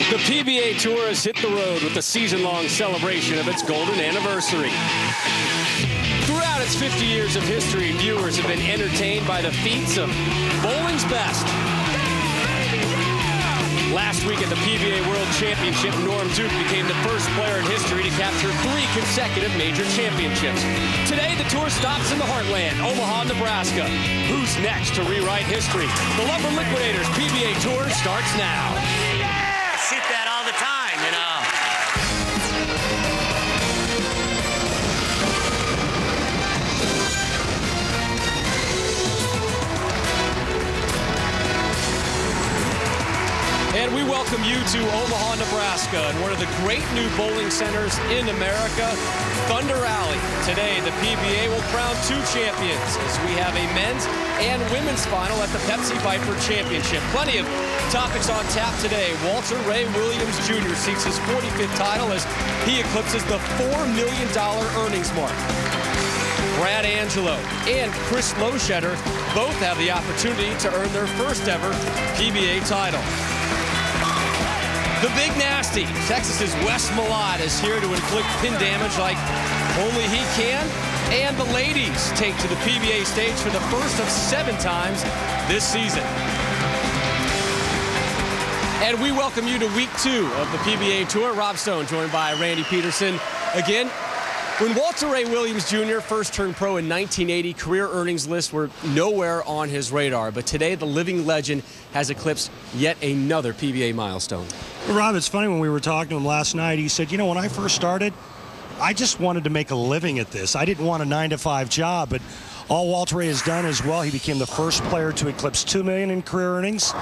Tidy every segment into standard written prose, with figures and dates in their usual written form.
The PBA Tour has hit the road with the season-long celebration of its golden anniversary. Throughout its 50 years of history, viewers have been entertained by the feats of bowling's best. Last week at the PBA World Championship, Norm Duke became the first player in history to capture 3 consecutive major championships. Today, the tour stops in the heartland, Omaha, Nebraska. Who's next to rewrite history? The Lumber Liquidators PBA Tour starts now. Shoot that all the time, you know. And we welcome you to Omaha, Nebraska, and one of the great new bowling centers in America, Thunder Alley. Today, the PBA will crown 2 champions as we have a men's and women's final at the Pepsi Viper Championship. Plenty of topics on tap today. Walter Ray Williams Jr. seeks his 45th title as he eclipses the $4 million earnings mark. Brad Angelo and Chris Loschetter both have the opportunity to earn their first ever PBA title. The Big Nasty, Texas's Wes Malott, is here to inflict pin damage like only he can. And the ladies take to the PBA stage for the first of 7 times this season. And we welcome you to week 2 of the PBA Tour. Rob Stone joined by Randy Peterson. Again, when Walter Ray Williams Jr. first turned pro in 1980, career earnings lists were nowhere on his radar. But today, the living legend has eclipsed yet another PBA milestone. Rob, it's funny, when we were talking to him last night, he said, you know, when I first started, I just wanted to make a living at this. I didn't want a 9-to-5 job, but all Walter Ray has done is, well, he became the first player to eclipse $2 million in career earnings.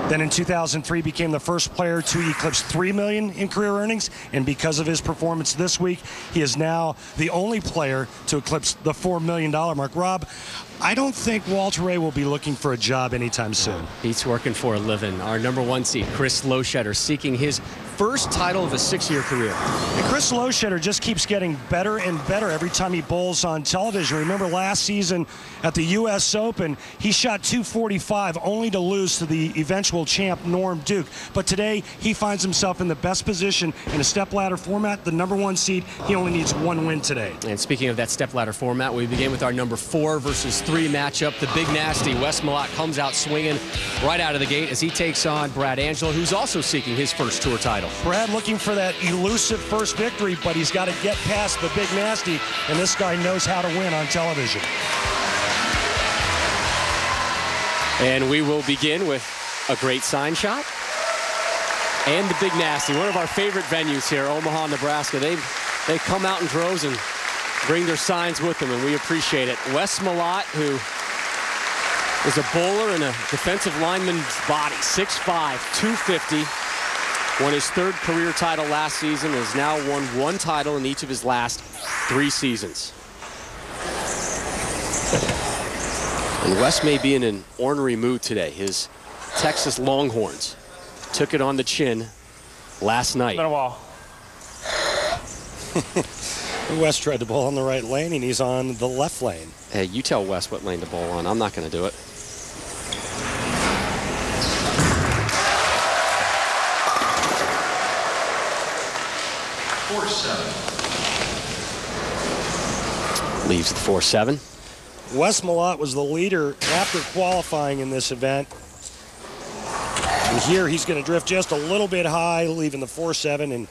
Then in 2003, became the first player to eclipse $3 million in career earnings. And because of his performance this week, he is now the only player to eclipse the $4 million mark. Rob, I don't think Walter Ray will be looking for a job anytime soon. He's working for a living. Our #1 seed, Chris Loschetter, seeking his first title of a 6-year career. And Chris Loschetter just keeps getting better and better every time he bowls on television. Remember last season at the U.S. Open, he shot .245 only to lose to the eventual champ Norm Duke. But today, he finds himself in the best position in a stepladder format. The #1 seed, he only needs 1 win today. And speaking of that stepladder format, we begin with our #4 versus 3 matchup. The Big Nasty, Wes Malott, comes out swinging right out of the gate as he takes on Brad Angelo, who's also seeking his first tour title. Brad looking for that elusive first victory, but he's got to get past the Big Nasty, and this guy knows how to win on television. And we will begin with a great sign shot and the Big Nasty, one of our favorite venues here, Omaha, Nebraska. They come out in droves and bring their signs with them, and we appreciate it. Wes Malott, who is a bowler in a defensive lineman's body, 6'5", 250. Won his 3rd career title last season, has now won 1 title in each of his last 3 seasons. And Wes may be in an ornery mood today. His Texas Longhorns took it on the chin last night. Been a while. Wes tried to bowl on the right lane, and he's on the left lane. Hey, you tell Wes what lane to bowl on. I'm not going to do it. Leaves the 4-7. Wes Malott was the leader after qualifying in this event. And here he's going to drift just a little bit high, leaving the 4-7. And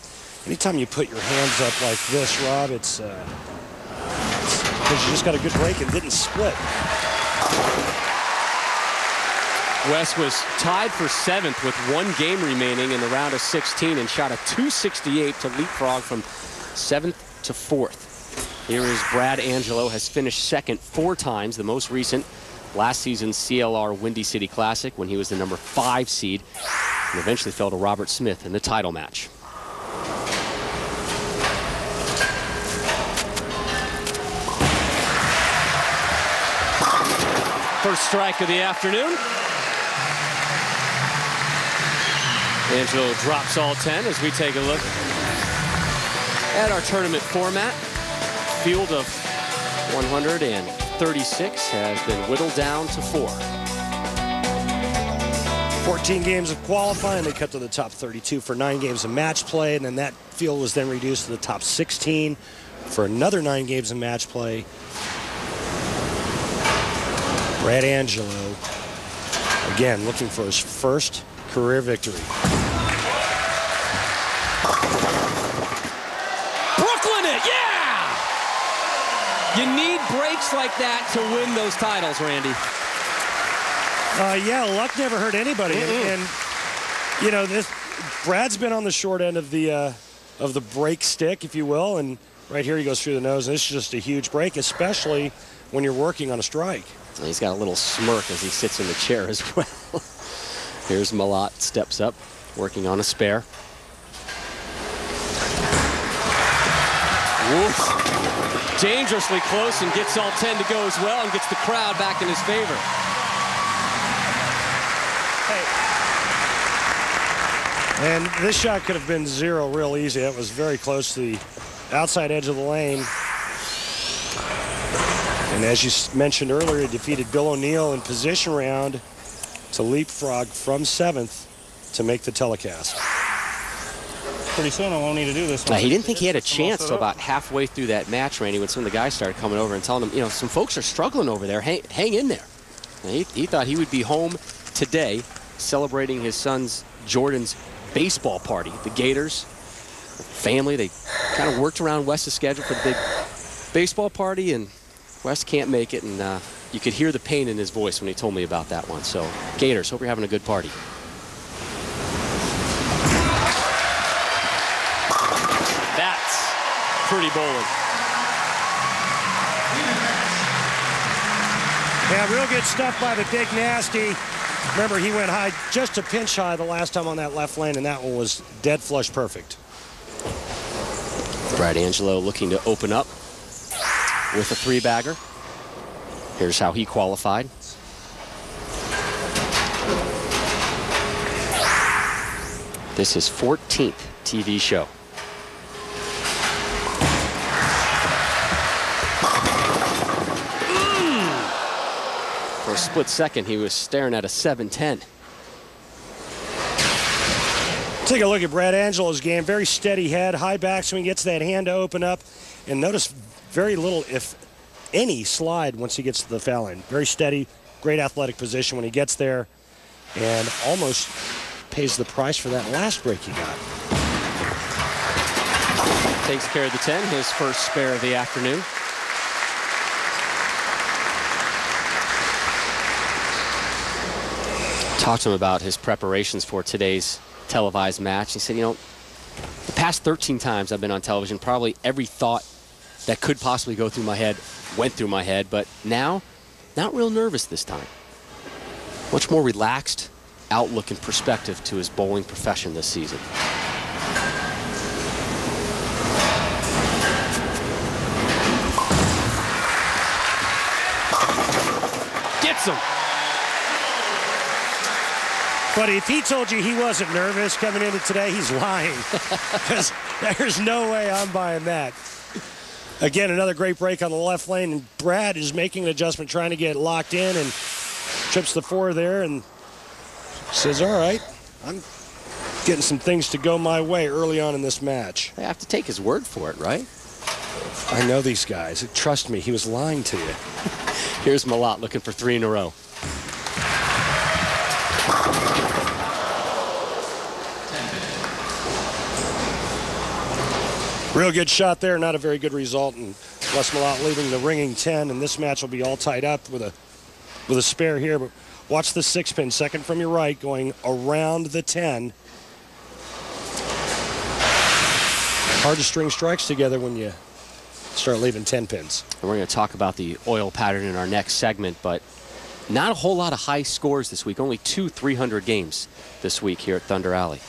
anytime you put your hands up like this, Rob, it's because you just got a good break and didn't split. Wes was tied for 7th with 1 game remaining in the round of 16 and shot a .268 to leapfrog from 7th to 4th. Here is Brad Angelo, has finished 2nd 4 times, the most recent last season's CLR Windy City Classic when he was the #5 seed and eventually fell to Robert Smith in the title match. First strike of the afternoon. Angelo drops all 10 as we take a look at our tournament format. Field of 136 has been whittled down to 4. 14 games of qualifying. They cut to the top 32 for 9 games of match play, and then that field was then reduced to the top 16 for another 9 games of match play. Brad Angelo, again, looking for his first career victory. Brooklyn it, yeah! You need breaks like that to win those titles, Randy. Yeah, luck never hurt anybody. And you know, Brad's been on the short end of the break stick, if you will, and right here he goes through the nose, and this is just a huge break, especially when you're working on a strike. And he's got a little smirk as he sits in the chair as well. Here's Malott, steps up, working on a spare. Woof. Dangerously close and gets all 10 to go as well and gets the crowd back in his favor. And this shot could have been 0 real easy. That was very close to the outside edge of the lane. And as you mentioned earlier, he defeated Bill O'Neill in position round to leapfrog from 7th to make the telecast. Pretty soon I won't need to do this one. He didn't think he had a chance till about halfway through that match, Randy, when some of the guys started coming over and telling him, you know, some folks are struggling over there. Hang in there. And he thought he would be home today celebrating his son's Jordan's baseball party. The Gators, family, they kind of worked around Wes's schedule for the big baseball party, and Wes can't make it, and you could hear the pain in his voice when he told me about that one. So, Gators, hope you're having a good party. That's pretty bowling. Yeah, real good stuff by the Big Nasty. Remember, he went high, just a pinch high the last time on that left lane, and that one was dead flush perfect. Brad Angelo looking to open up with a 3-bagger. Here's how he qualified. This is 14th TV show. For a split second, he was staring at a 7-10. Take a look at Brad Angelo's game. Very steady head, high backswing, gets that hand to open up. And notice very little, if any, slide once he gets to the foul line. Very steady, great athletic position when he gets there, and almost pays the price for that last break he got. Takes care of the 10, his first spare of the afternoon. Talked to him about his preparations for today's televised match. He said, you know, the past 13 times I've been on television, probably every thought that could possibly go through my head went through my head, but now, not real nervous this time. Much more relaxed outlook and perspective to his bowling profession this season. Gets him. But if he told you he wasn't nervous coming into today, he's lying. Because there's no way I'm buying that. Again, another great break on the left lane, and Brad is making an adjustment, trying to get locked in, and trips the 4 there and says, all right, I'm getting some things to go my way early on in this match. They have to take his word for it, right? I know these guys. Trust me, he was lying to you. Here's Malott looking for 3 in a row. Real good shot there, not a very good result, and Les Malott leaving the ringing 10, and this match will be all tied up with a spare here. But watch the 6-pin, second from your right, going around the 10. Hard to string strikes together when you start leaving 10 pins. And we're going to talk about the oil pattern in our next segment, but not a whole lot of high scores this week. Only 2 300 games this week here at Thunder Alley.